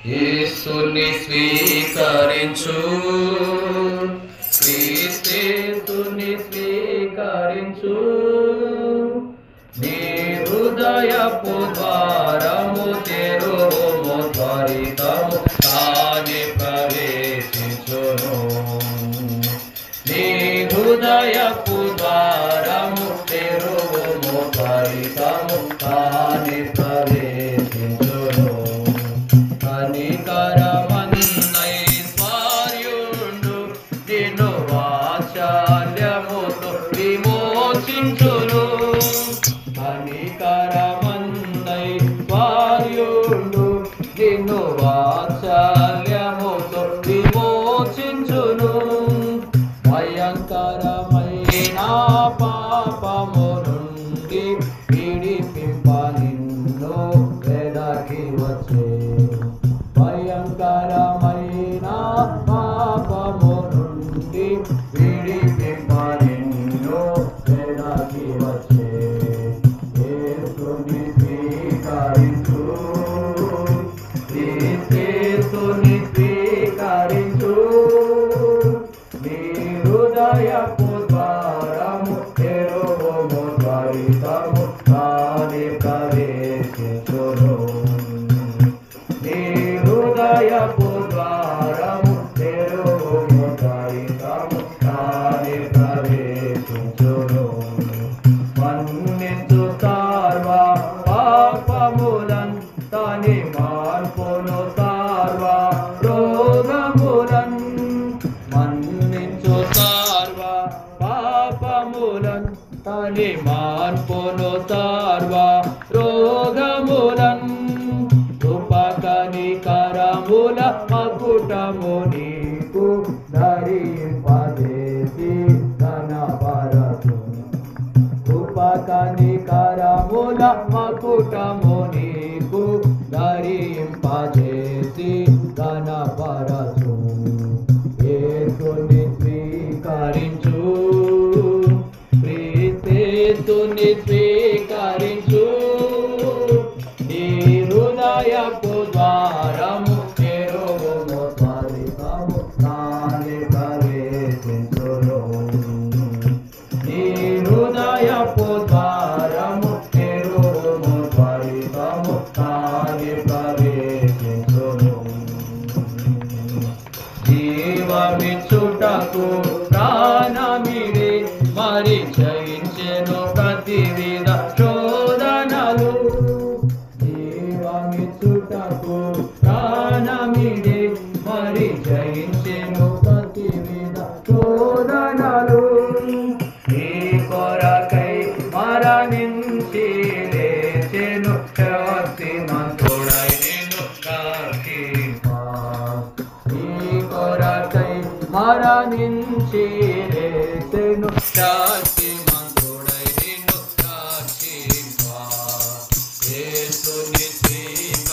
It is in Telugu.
యేసుని స్వీకరించు, క్రీస్తుని స్వీకరించు. నీ హృదయపు ద్వారము తెరువుము, త్వరితము తానే ప్రవేశించును. నీ హృదయపు ద్వారము తెరువుము, త్వరితము తానే ప్రవేశించును. కనికరమన్నైశ్వర్యుండు నిన్ను వాత్సల్యముతో విమోచించును. కనికరమన్నైశ్వర్యుండు నిన్ను వాత్సల్యముతో విమోచించును. భయంకరమైన పాపము నుండి విడిపింప నిన్ను వెదకి వచ్చే. భయంకరమైన పాపము నుండి విడిపింప నిన్ను వెదకి వచ్చే. యేసుని స్వీకరించు, యేసుని స్వీకరించు. నీ హృదయపు ద్వారము తెరువుము, త్వరితము తానే ప్రవేశించును. నీ హృదయపు ద్వారము తెరువుము, త్వరితము తానే ప్రవేశించును. మన్నించు సర్వ పాపములన్, తని మార్పును సర్వ రోగములన్. మన్నించు సర్వ పాపములన్, తని మార్పును సర్వ రోగములన్. కనికరముల మకుటము నీకు ధరింపజేసి ఘనపరచును. కనికరముల మకుటము నీకు ధరింపజేసి ఘనపరచును. యేసుని స్వీకరించు, క్రీస్తుని స్వీకరించు. నీ హృదయపు ద్వారము తెరువుము, త్వరితము తానే ప్రవేశించును. నీ హృదయపు ద్వారము తెరువుము, త్వరితము తానే ప్రవేశించును. జీవమిచ్చుటకు ప్రాణమిడే మరి జయించెను ప్రతివిధ శోధనలు. జీవమిచ్చుటకు ప్రాణమిడే మరి జయించెను ప్రతివిధ శోధనలు. నీ కొరకై మరణించి లేచెను శక్తిమంతుడై నిన్ను రక్షింప. నీ కొరకై మరణించి లేచెను శక్తిమంతుడై నిన్ను రక్షింప. యేసుని స్వీకరించు,